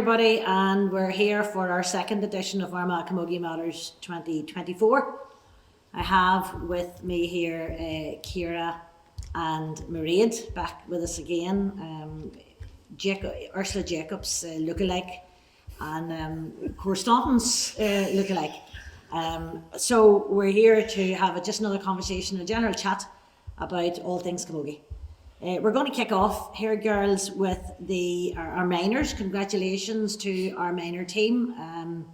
everybody, and we're here for our second edition of Armagh Camogie Matters 2024. I have with me here Ciara and Mairead back with us again. Ursula Jacobs lookalike, and Correspondence lookalike. So we're here to have just another conversation, a general chat about all things camogie. We're going to kick off here, girls, with our minors. Congratulations to our minor team and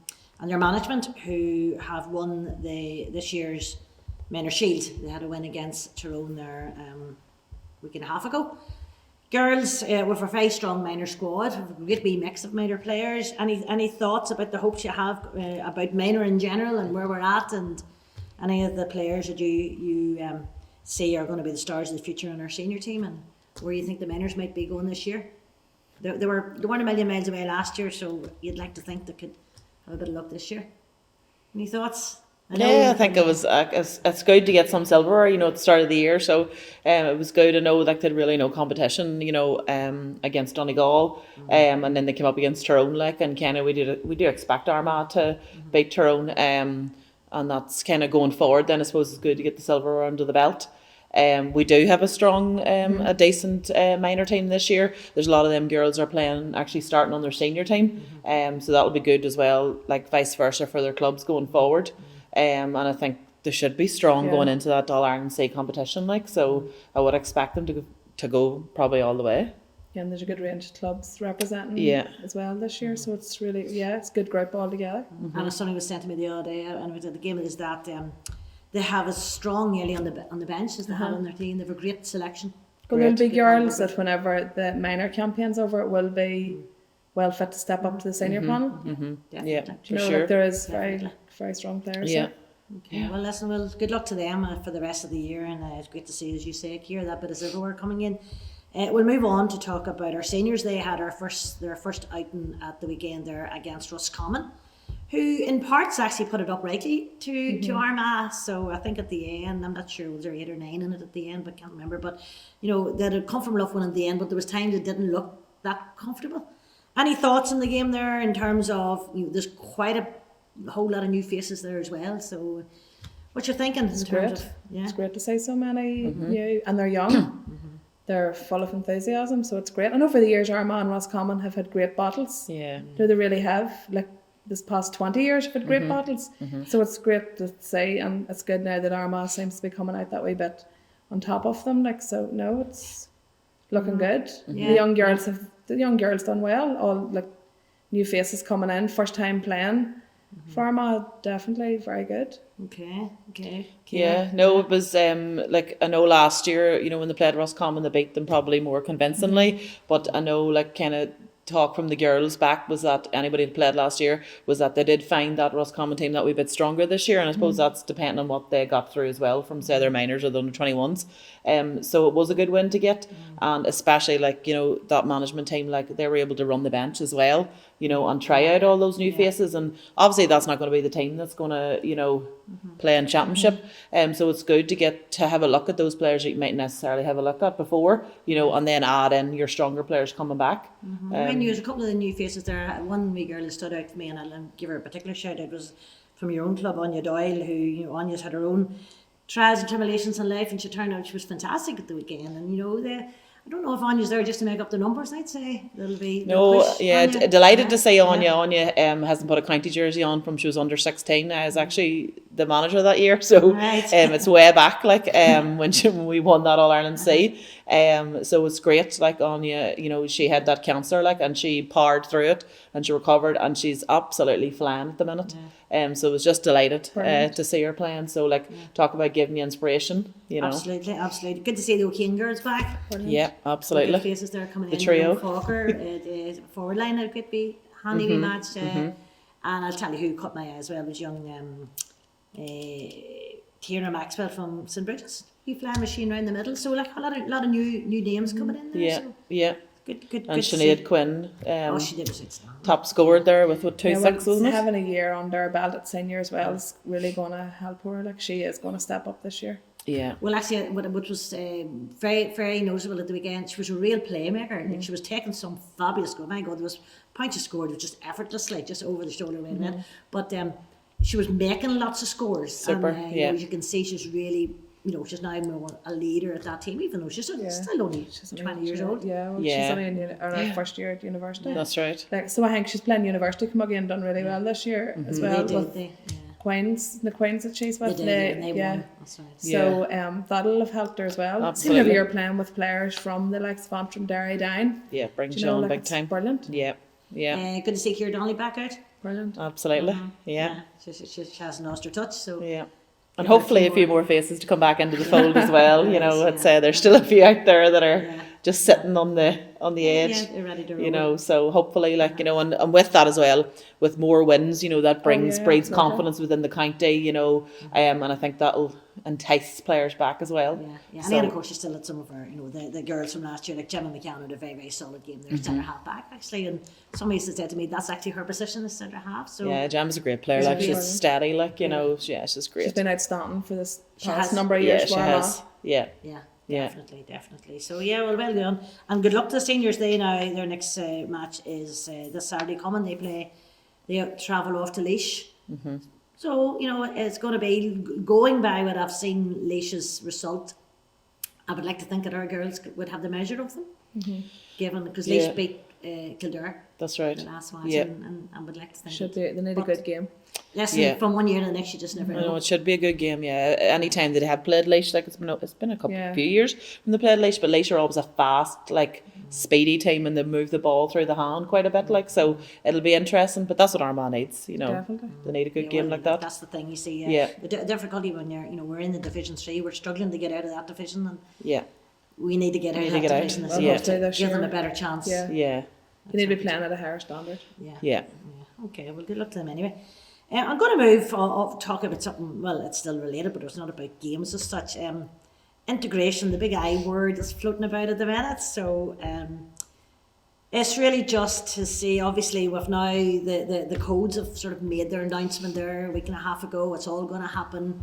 their management, who have won this year's Minor Shield. They had a win against Tyrone there a week and a half ago. Girls, with a very strong minor squad, a great wee mix of minor players. Any thoughts about the hopes you have about minor in general and where we're at, and any of the players that you see are going to be the stars of the future on our senior team, and where you think the minors might be going this year? They weren't a million miles away last year, so you'd like to think they could have a bit of luck this year. Any thoughts? I think it was it's good to get some silverware, at the start of the year. So it was good to know that they'd really no competition, against Donegal, and then they came up against Tyrone, and kind of we do expect Armagh to beat Tyrone, and that's kind of going forward. Then I suppose it's good to get the silverware under the belt. We do have a strong, a decent minor team this year. There's a lot of them girls are playing, actually starting on their senior team, so that'll be good as well. Like vice versa for their clubs going forward. And I think they should be strong going into that All-Ireland C competition. So I would expect them to go probably all the way. Yeah, and there's a good range of clubs representing as well this year. So it's really, it's a good group altogether. And as somebody was saying to me the other day, and it was at the game, is that they have as strong nearly on the bench as they have on their team. They have a great selection. Well, there'll be girls that whenever the minor campaign's over, it will be well fit to step up to the senior panel. Definitely. For sure. There is very strong players. Okay. Well, listen, good luck to them for the rest of the year, and it's great to see, as you say, Ciara, that bit of silverware coming in. We'll move on to talk about our seniors. They had their first outing at the weekend there against Roscommon, who in parts actually put it up rightly to Armagh. So I think at the end, I'm not sure, was there 8 or 9 in it at the end, but can't remember. But they had a come from love one at the end, but there was times it didn't look that comfortable. Any thoughts on the game there in terms of there's quite a whole lot of new faces there as well? So what you're thinking? It's great. It's great to see so many new, and they're young. They're full of enthusiasm, so it's great. And over the years, Armagh and Roscommon have had great battles. They really have. Like this past 20 years, have had great battles. So it's great to see, and it's good now that Armagh seems to be coming out that wee bit on top of them. It's looking good. The young girls done well. All new faces coming in, first time playing. For Armagh, definitely very good. Okay. Yeah, no, it was I know last year, when they played Roscommon, they beat them probably more convincingly. But I know kind of talk from the girls back was that anybody that played last year was that they did find that Roscommon team that wee bit stronger this year, and I suppose that's depending on what they got through as well from say their minors or the under 21s. So it was a good win to get, and especially that management team, they were able to run the bench as well, and try out all those new faces, and obviously that's not going to be the team that's going to play in championship. So it's good to get to have a look at those players that you might necessarily have a look at before, and then add in your stronger players coming back. There's a couple of the new faces there. One wee girl that stood out for me, and I'll give her a particular shout out, was from your own club, Anya Doyle, who Anya's had her own trials and tribulations in life, and she turned out she was fantastic at the weekend. And I don't know if Anya's there just to make up the numbers. I'd say there'll be delighted to see Anya. Anya hasn't put a county jersey on from she was under 16. I was actually the manager that year, so it's way back when we won that All-Ireland C. So it's great. Anya, she had that cancer and she powered through it and she recovered, and she's absolutely flying at the minute. So I was just delighted to see her playing. So talk about giving you inspiration, Absolutely. Good to see the O'Kane girls back. Brilliant. Yeah, absolutely. The faces there coming the in. Trio. Falker, forward line, it could be handy wee match. And I'll tell you who caught my eye as well was young Ciara Maxwell from St. Bridget's. He flying machine around the middle. So a lot of new names coming in there. Good. And Sinead Quinn, she did it. top scorer there with 2 6, wasn't it? Having a year under her belt at senior as well is really going to help her. She is going to step up this year. Yeah. Well, actually, what was very, very noticeable at the weekend, she was a real playmaker. Like, she was taking some fabulous goal. My God, there was points she scored just effortlessly, just over the shoulder right net. But she was making lots of scores. Super, And, yeah. you can see she's really, she's now more a leader at that team, even though she's still only 20 years old. Yeah, well, Yeah. she's only in her first year at university. That's right. Like, so I think she's playing University Camogie and done really well this year as well. They with did, the Queens that she's with. They did, and they won. That's right. So that'll have helped her as well. Absolutely. Same you're playing with players from the likes of Antrim, Derry down. Yeah, brings Do you on big it's time. Brilliant. Yeah, yeah, Good to see Ciara Donnelly back out. Brilliant. absolutely. Yeah, She hasn't lost her touch, so yeah. And Yeah, hopefully a few more faces to come back into the fold as well. Yes, There's still a few out there that are just sitting on the edge. yeah, they're ready to roll. So hopefully, and with that as well, with more wins, that brings breeds absolutely. confidence within the county, and I think that'll entice players back as well. Yeah. So- And then of course you still had some of our, the girls from last year, like Gemma McCann had a very, very solid game there, centre half back actually, and somebody said to me that's actually her position is centre half. So Yeah, Gem's a great player. Yeah, Like she's brilliant. steady. She's great. She's been outstanding for this past has. number of Yeah, years. she for has. Yeah. Yeah, definitely. So well done, and good luck to the seniors. Their next match is this Saturday coming. They travel off to Laois. So it's going to be going by what I've seen Laois's result. I would like to think that our girls would have the measure of them, given because Laois Yeah. beat Kildare That's right. the last match, Yeah. and I would like to think Should that- be. They need a good game. Listen, Yeah. from one year to the next, you just never I know know. it should be a good game. Yeah, anytime they have played Laois, like it's been a few years from they played Laois, but Laois are always a fast, speedy team, and they move the ball through the hand quite a bit. So it'll be interesting. But that's what Armagh needs. Definitely. They need a good Yeah, game well, like that. That's the thing you see. Yeah. The difficulty when we're in the Division 3, we're struggling to get out of that division, and Yeah, we need to get out of to that get out. division. Well, So hopefully to this give them a year. better chance. Yeah. yeah, You need to be playing at a higher standard. yeah. Okay, well, good luck to them anyway. I'm going to move on, talk about something, well, it's still related, but it's not about games as such. Integration, the big I word is floating about at the minute. So it's really just to see, obviously, with now the codes have sort of made their announcement there a week and a half ago. It's all going to happen.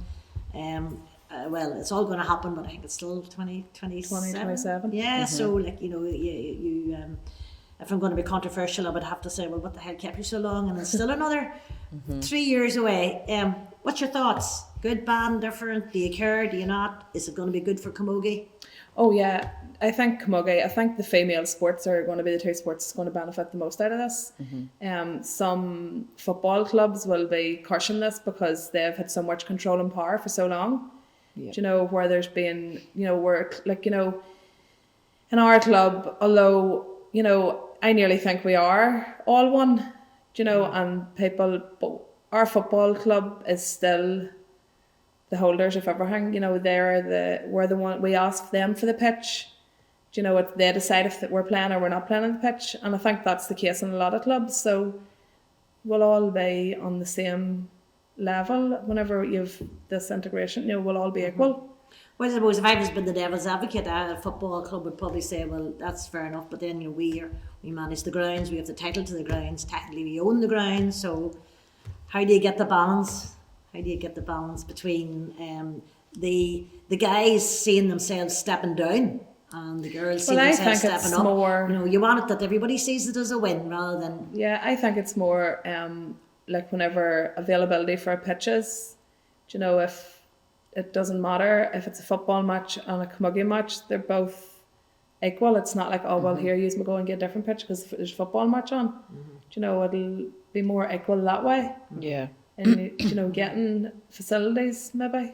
It's all going to happen, but I think it's still 2027. 2027. Yeah, so if I'm going to be controversial, I would have to say, well, what the hell kept you so long? And it's still another 3 years away. What's your thoughts? Good, bad, different? Do you care? Do you not? Is it going to be good for Camogie? Oh yeah, I think Camogie. I think the female sports are going to be the two sports that's going to benefit the most out of this. Some football clubs will be cursing this because they've had so much control and power for so long. Yeah. Do you know where there's been, where in our club, although I nearly think we are all one. And people, but our football club is still the holders of everything. We're the one, we ask them for the pitch. They decide if we're playing or we're not playing on the pitch, and I think that's the case in a lot of clubs. So we'll all be on the same level whenever you've this integration. We'll all be equal. Well, I suppose if I was been the devil's advocate, a football club would probably say, well, that's fair enough, but then we manage the grounds, we have the title to the grounds, technically we own the grounds, so how do you get the balance? How do you get the balance between the guys seeing themselves stepping down and the girls seeing Well, I themselves think it's stepping up? more- You want it that everybody sees it as a win rather than... Yeah, I think it's more whenever availability for pitches, if it doesn't matter if it's a football match and a Camogie match, they're both equal. It's not like, oh, well, here you go and get a different pitch because there's a football match on. It'll be more equal that way. Yeah. And, getting facilities maybe.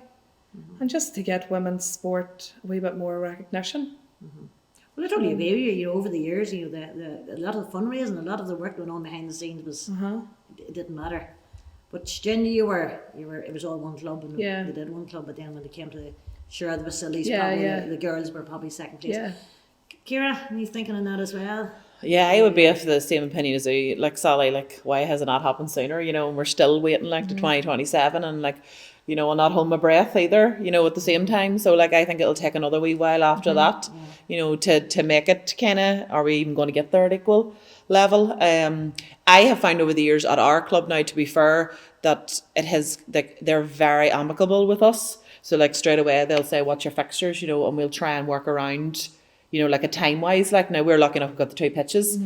And just to get women's sport a wee bit more recognition. Well, I totally agree with you. Over the years, a lot of the fundraising, a lot of the work going on behind the scenes was it didn't matter. But Jen, you were it was all one club, and Yeah. they did one club. But then when it came to share the facilities, Yeah, probably yeah. The girls were probably second place. Yeah. Ciara, are you thinking of that as well? Yeah, I would be of the same opinion as you. Like Sally, why has it not happened sooner? And we're still waiting to 2027, and I'll not hold my breath either. At the same time, so I think it'll take another wee while after that. To make it are we even going to get there at equal level? I have found over the years at our club now, to be fair, that they're very amicable with us. So like straight away they'll say, what's your fixtures, you know, and we'll try and work around, you know, like a time wise, like now we're lucky enough we've got the 2 pitches.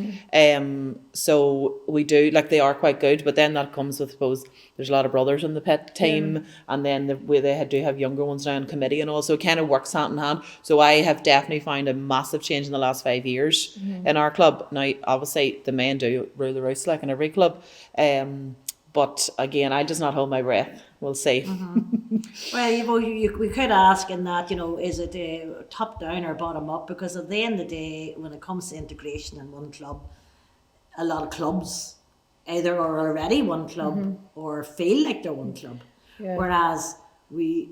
So we do, like they are quite good, but then that comes with, suppose, there's a lot of brothers in the pit team, and then they do have younger ones now in committee and all, so it kind of works hand in hand. So I have definitely found a massive change in the last 5 years in our club. Now, obviously, the men do rule the roost like in every club, but again, I just not hold my breath. We'll see. Well, we could ask in that, you know, is it top down or bottom up? Because at the end of the day, when it comes to integration in one club, a lot of clubs either are already one club or feel like they're one club. Whereas we,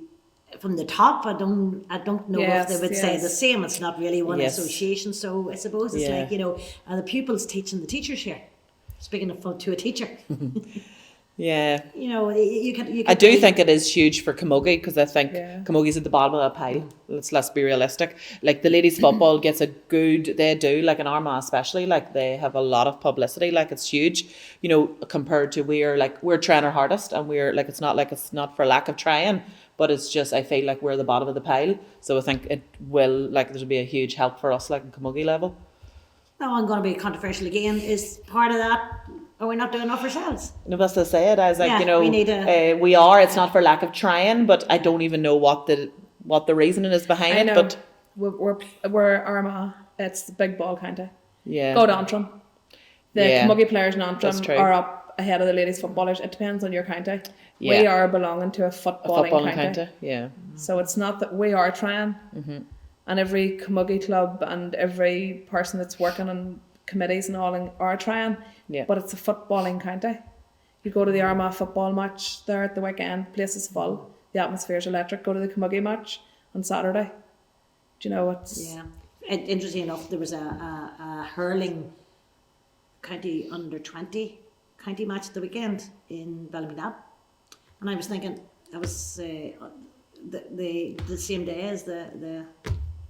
from the top, I don't know if they would say the same. It's not really one association. So I suppose it's like, you know, are the pupils teaching the teachers here? Speaking of to a teacher. Yeah. You know, you can I do think it is huge for Camogie, because I think Camogie's at the bottom of that pile. Let's be realistic. Like the ladies football gets a good, they do, like in Armagh especially, like they have a lot of publicity, like it's huge, you know, compared to we're trying our hardest, and we're like, it's not for lack of trying, but it's just, I feel like we're the bottom of the pile. So I think it will, like there'll be a huge help for us, like in Camogie level. Now I'm going to be controversial again. Is part of that, are we not doing enough ourselves? No, that's to say it. I was like, you know, we need we are. It's not for lack of trying, but I don't even know what the reasoning is behind it. But we're Armagh. It's the big ball county. Yeah. Go to Antrim. The Camogie players in Antrim are up ahead of the ladies footballers. It depends on your county. Yeah. We are belonging to a footballing county. Yeah. So it's not that we are trying. And every Camogie club and every person that's working on committees and all are trying. Yeah. But it's a footballing county. You go to the Armagh football match there at the weekend, place is full. The atmosphere is electric. Go to the Camogie match on Saturday. Do you know what's... Yeah. Interesting enough, there was a hurling county under 20 county match at the weekend in Ballymacnab. And I was thinking, that was the same day as the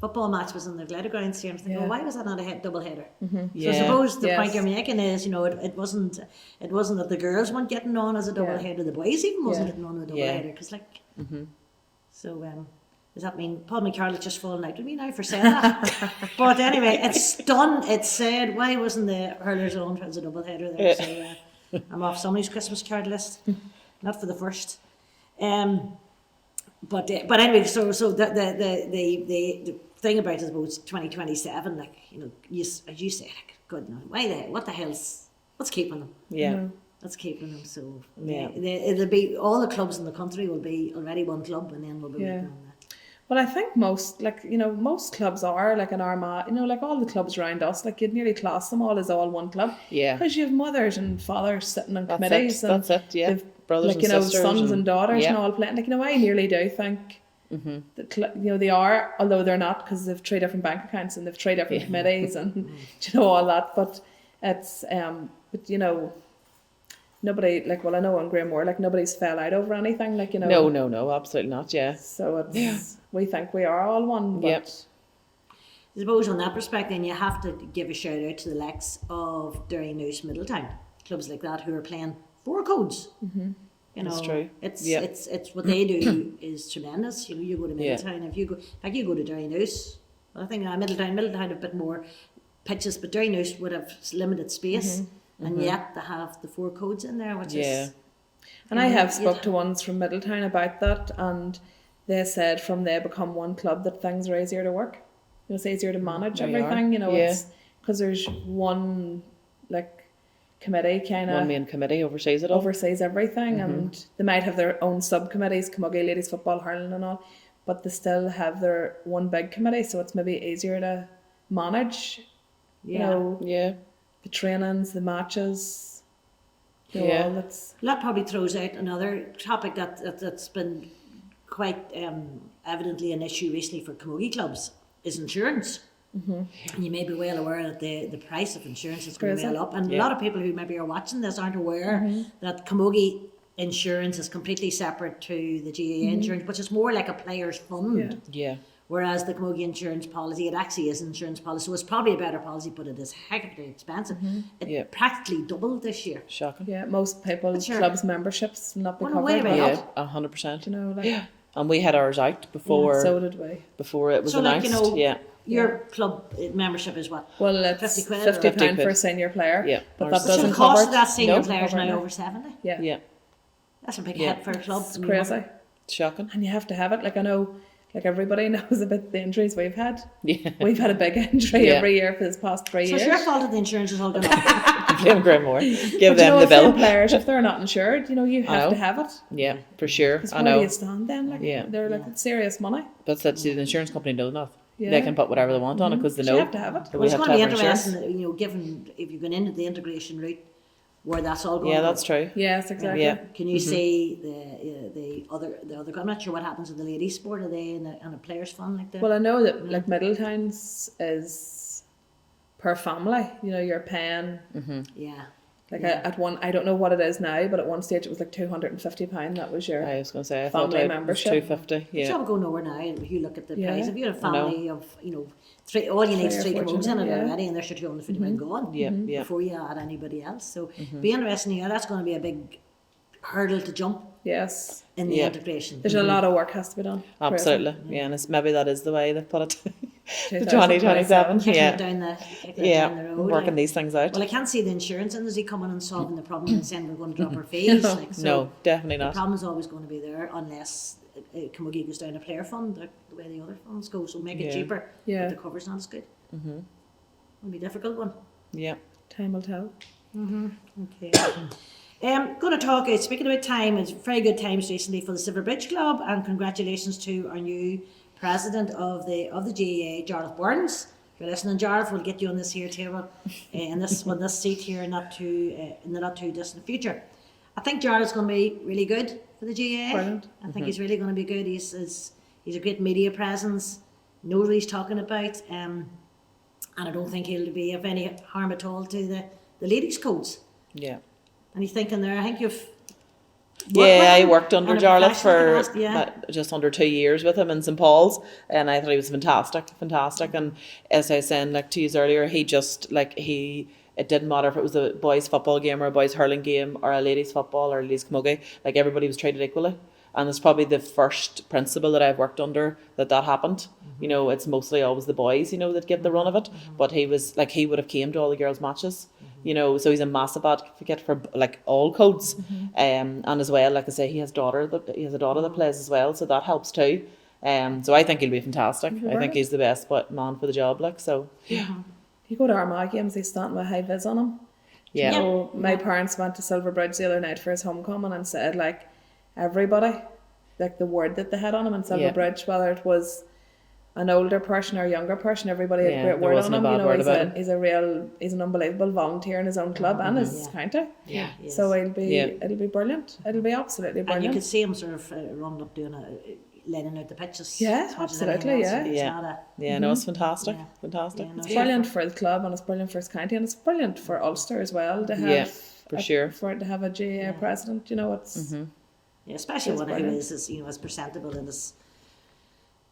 football match was in the Glider grounds here. I was thinking, why was that not a double header? So I suppose the point you're making is, you know, it wasn't that the girls weren't getting on as a double header, the boys even wasn't getting on as a double header, because like, so does that mean Paul McCarroll just falling out with me now for saying that? But anyway, it's done. It's said. Why wasn't the hurlers on as a double header there? So I'm off somebody's Christmas card list, not for the first. But anyway, so the thing about it is about 2027, like, you know, as you say, like, good, what the hell's, what's keeping them? Yeah. That's keeping them. So it'll be, all the clubs in the country will be already one club, and then we'll be waiting on that. Well, I think most clubs are, like in Armagh, you know, like all the clubs around us, like you'd nearly class them all as all one club. Yeah. Because you have mothers and fathers sitting on committees. That's it, yeah. Brothers, like, you know, sons and daughters and all playing. Like, you know, I nearly do think that, you know, they are, although they're not, because they've 3 different bank accounts and they've 3 different committees and, you know, all that. But it's, but, you know, nobody, like, well, I know on Graham like, nobody's fell out over anything, like, you know. No, absolutely not, So it's, we think we are all one, but... I suppose on that perspective, you have to give a shout out to the likes of Derry, Noose, Middletown, clubs like that who are playing 4 codes. You know, that's true. It's what they do is tremendous. You know, you go to Middletown, if you go to Derry Noose, well, I think Middletown have a bit more pitches, but Derry Noose would have limited space, and yet they have the 4 codes in there, which is... And I have spoke to ones from Middletown about that, and they said from they become one club that things are easier to work. You know, it's easier to manage everything. You know, it's because there's one, like, committee kind of... One main committee oversees it all. Oversees everything, and they might have their own subcommittees, Camogie, ladies football, hurling and all, but they still have their one big committee, so it's maybe easier to manage, you know, the trainings, the matches, you know, all that's... That probably throws out another topic that's been quite evidently an issue recently for Camogie clubs, is insurance. And you may be well aware that the price of insurance is going well up, and a lot of people who maybe are watching this aren't aware that Camogie insurance is completely separate to the GAA insurance, which is more like a player's fund. Whereas the Camogie insurance policy, it actually is an insurance policy, so it's probably a better policy, but it is heckily expensive. It practically doubled this year. Shocking. Yeah, most people, clubs' memberships will not be Well, covered. wait a minute. 100%. You know, like... And we had ours out before So did we. before it was So, like, announced. you know, Yeah. your club membership is what? Well, it's 50 quid or- £50 £50 for a senior player. Yeah, But ours that is So doesn't the cost cover of that senior No. players Cover now now. over 70. Yeah. Yeah. That's a big Yeah. hit for a club. It's crazy. Shocking. And you have to have it. Like, I know, like, everybody knows about the injuries we've had. Yeah. We've had a big injury Yeah. every year for this past 3 So years. it's your fault that the insurance is all going up. Blame Grimmore. Give But you them know, the if them bill. players, if they're not insured, you know, you I have know. to have it. Yeah, for sure. Because I where do know. you stand then? Like, Yeah. they're like, Yeah. it's serious money. But that's the insurance company knows enough. Yeah. They can put whatever they want on it because they So know. you have to have it. that Well, we it's have going to to be have insurance. interesting, you know, given if you're going into the integration route, where that's all going. Yeah, that's true. Yes, exactly. Yeah. Can you see the other? I'm not sure what happens in the ladies' sport. Are they in a players' fund like that? Well, I know that like Middletown's is per family. You know, you're paying yeah. like at one. I don't know what it is now, but at one stage it was like £250. That was your I was going to say, I family thought it was membership. 250. It's Yeah. all going nowhere now. If you look at the Yeah. price, if you're a I know. family of three, all you need is Three three or four commodes in it children, yeah. already, and there's your £250 gone. Yeah, yeah. Before you add anybody else, so be interesting. Yeah, that's going to be a big hurdle to jump yes. in the Yeah. integration. There's a lot of work has to be done. Absolutely. Yeah, and it's, maybe that is the way they put it. The 2027. 2027. Kicking Yeah. it down Yeah. the road. Working like. these things out. Well, I can't see the insurance industry coming and solving the problem and saying we're going to drop our fees. Like, so No, definitely the not. problem's always going to be there unless Camogie goes down a player fund, the way the other funds go. So make it Yeah. cheaper, Yeah. but the cover's not as good. It'll be a difficult one. Yeah. Time will tell. Okay. Going to talk, speaking about time, it's very good times recently for the Silver Bridge Club, and congratulations to our new president of the GAA, Jarlath Burns. If you're listening, Jarlath, we'll get you on this here table, in this on this seat here, in the not too distant future. I think Jarlath's going to be really good for the GAA. Brilliant. I think he's really going to be good. He's a great media presence, knows what he's talking about, and I don't think he'll be of any harm at all to the ladies' codes. Yeah. And he's thinking there, I think you've Yeah, I worked under in a Jarlath professional for capacity, yeah. just under 2 years with him in St Paul's, and I thought he was fantastic. And as I was saying, like to you earlier, he just it didn't matter if it was a boys' football game or a boys' hurling game or a ladies' football or a ladies' camogie, like everybody was treated equally. And it's probably the first principle that I've worked under that happened. You know, it's mostly always the boys, that get the run of it. But he was like, he would have came to all the girls' matches. So he's a massive advocate for like all codes, and as well, like I say, he has a daughter that plays as well, so that helps too. So I think he'll be fantastic. I think he's the best man for the job. Like so, You go to Armagh games, they stand with high vis on them. yeah, So my parents went to Silver Bridge the other night for his homecoming and said like everybody, like the word that they had on him in Silver Yeah. Bridge, whether it was an older person or a younger person, everybody had Yeah, a great there word wasn't on a him. bad word about him. He's an unbelievable volunteer in his own club and his county. Yeah, he is. So it'll be Yeah. brilliant. It'll be absolutely And you brilliant. could see him sort of running up doing laying out the pitches. Yeah, as much as anything absolutely, else. yeah. It's Yeah. not a, yeah. No, it's fantastic, Yeah. fantastic. Yeah, no, It's brilliant for the club and it's brilliant for his county and it's brilliant for Ulster as well to have Yeah, for sure. for it to have a GAA president. It's yeah, especially It's one who brilliant. is as presentable and as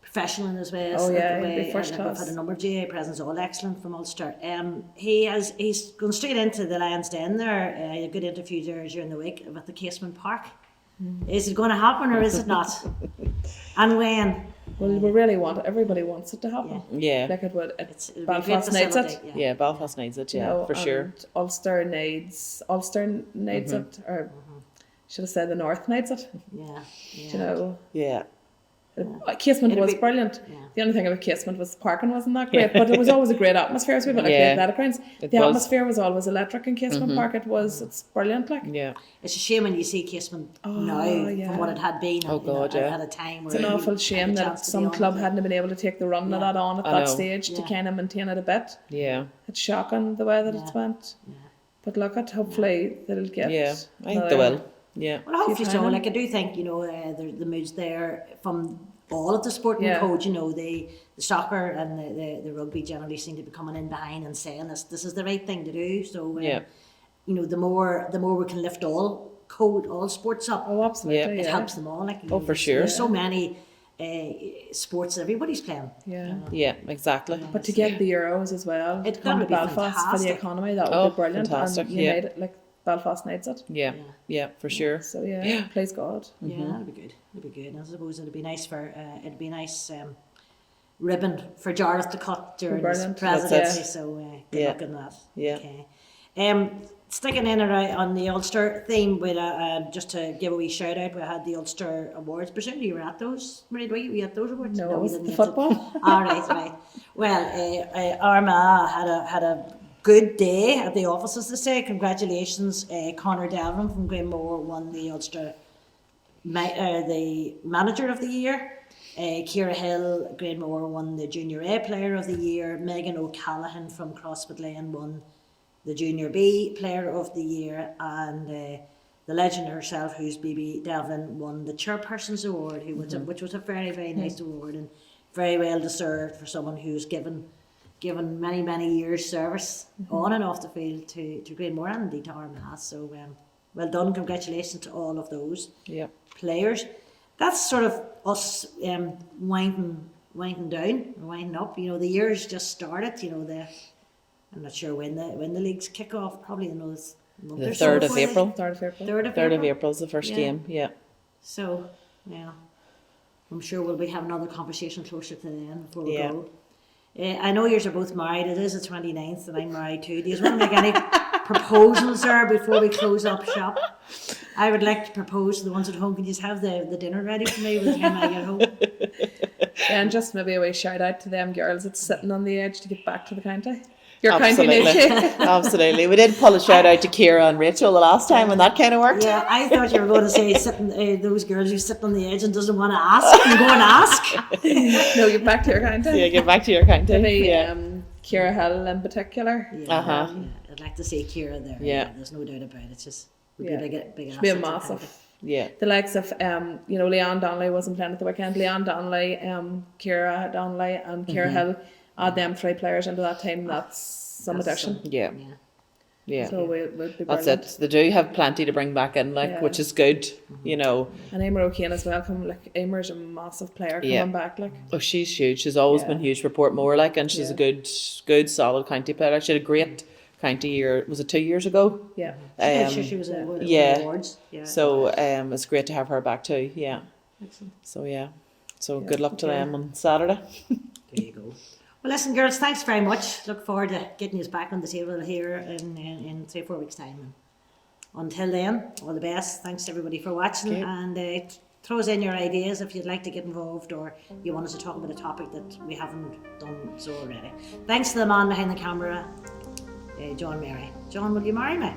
professional in his ways. Oh, yeah, the he'll be way, first we've class. had a number of GAA presidents, all excellent from Ulster. He's gone straight into the Lions Den there. A good interview there during the week about the Casement Park. Is it going to happen or is it not? And when? well, we really want it. Everybody wants it to happen. Yeah, Like it would. It'll be a great Belfast needs it. facility, yeah. Belfast needs it. Yeah, for sure. And Ulster needs it, or should have said the North needs it. Yeah, yeah. You know, Yeah, Casement It'll was be- brilliant. yeah. The only thing about Casement was the parking wasn't that great, but it was always a great atmosphere. It's a bit like the Yeah, athletic grounds. it The was. atmosphere was always electric in Casement Park. It's brilliant. Like yeah. It's a shame when you see Casement now yeah. from what it had been Oh, God, yeah. at a time where it's an you awful had shame the that chance to be some on club it. hadn't been able to take the run of Yeah. that on at I that know. stage to Yeah. kind of maintain it a bit. Yeah, It's shocking the way that it's Yeah. went. But look at hopefully they'll get. yeah. I think they will. Yeah, Well, hopefully so. time. Like I do think the mood's there from all of the sporting Yeah. code. The soccer and the rugby generally seem to be coming in behind and saying this is the right thing to do. So Yeah. the more we can lift all sports up, Oh, absolutely. it Yeah. helps them all. Like Oh, for sure. There's so many sports that everybody's playing. Yeah. yeah. Exactly. But to get the Euros as well, It to come gotta to be Belfast for the fantastic. economy, that would Oh, be brilliant. fantastic, And you yeah. made it like Belfast needs it. Yeah, for sure. So yeah, please God. Yeah, that'd be good. That'd be good. And I suppose it'd be nice for ribbon for Jarlath to cut during his Brilliant. presidency. That's it. So good luck on that. Yeah. Okay. Sticking in around on the Ulster theme, with just to give a wee shout out, we had the Ulster Awards. Presumably you were at those, Marie, were you at those awards? No, you it was didn't the get to- football. All right. Well, Armagh had a good day at the offices this day. Congratulations, Conor Devlin from Greenmore won the Ulster the Manager of the Year. Ciara Hill, Greenmore won the Junior A Player of the Year. Megan O'Callaghan from CrossFit Lane won the Junior B Player of the Year, and the legend herself, who's BB Devlin, won the Chairperson's Award, which was a very, very nice award and very well deserved for someone who's given many years service on and off the field to Greenmore and indeed to Armagh. So well done, congratulations to all of those players. That's sort of us winding down, winding up. You know, the year's just started. You know, I'm not sure when the leagues kick off. Probably this month The or so 3rd of before April. 3rd of April. 3rd of April is the first game. Yeah. So I'm sure we'll be having another conversation closer to the end before we go. I know you're both married. It is the 29th and I'm married too. Do you want to make any proposals there before we close up shop? I would like to propose to the ones at home. Can you just have the dinner ready for me by the time I get home? And just maybe a wee shout out to them girls that's sitting on the edge to get back to the county. Your Absolutely. county nation. Absolutely. We did pull a shout out to Ciara and Rachel the last time and that kind of worked. Yeah, I thought you were going to say those girls who sit on the edge and doesn't want to ask and go and ask. No, get back to your county. Yeah, get back to your county. Maybe Ciara Hill in particular. Yeah, I'd like to see Ciara there. Yeah. There's no doubt about it. It's just would be a big Should be a asset to the massive. county. Yeah. The likes of Leanne Donnelly wasn't playing at the weekend. Leanne Donnelly, Ciara Donnelly and Ciara Hill, add them 3 players into that team. That's some addition. Yeah. So we'll be That's brilliant. it. They do have plenty to bring back in, which is good, you know. And Emer O'Kane as well. Emer's a massive player coming back. Oh, she's huge. She's always been huge for Portmore, and she's a good, solid county player. She had a great county year. Was it 2 years ago? Yeah. I'm sure she was in one of the awards. Yeah. So it's great to have her back too. Yeah. Excellent. So good luck to them on Saturday. There you go. Well, listen, girls, thanks very much. Look forward to getting you back on the table here in 3-4 weeks' time. Until then, all the best. Thanks everybody for watching, and throw us in your ideas if you'd like to get involved or you want us to talk about a topic that we haven't done so already. Thanks to the man behind the camera, John Mary. John, will you marry me?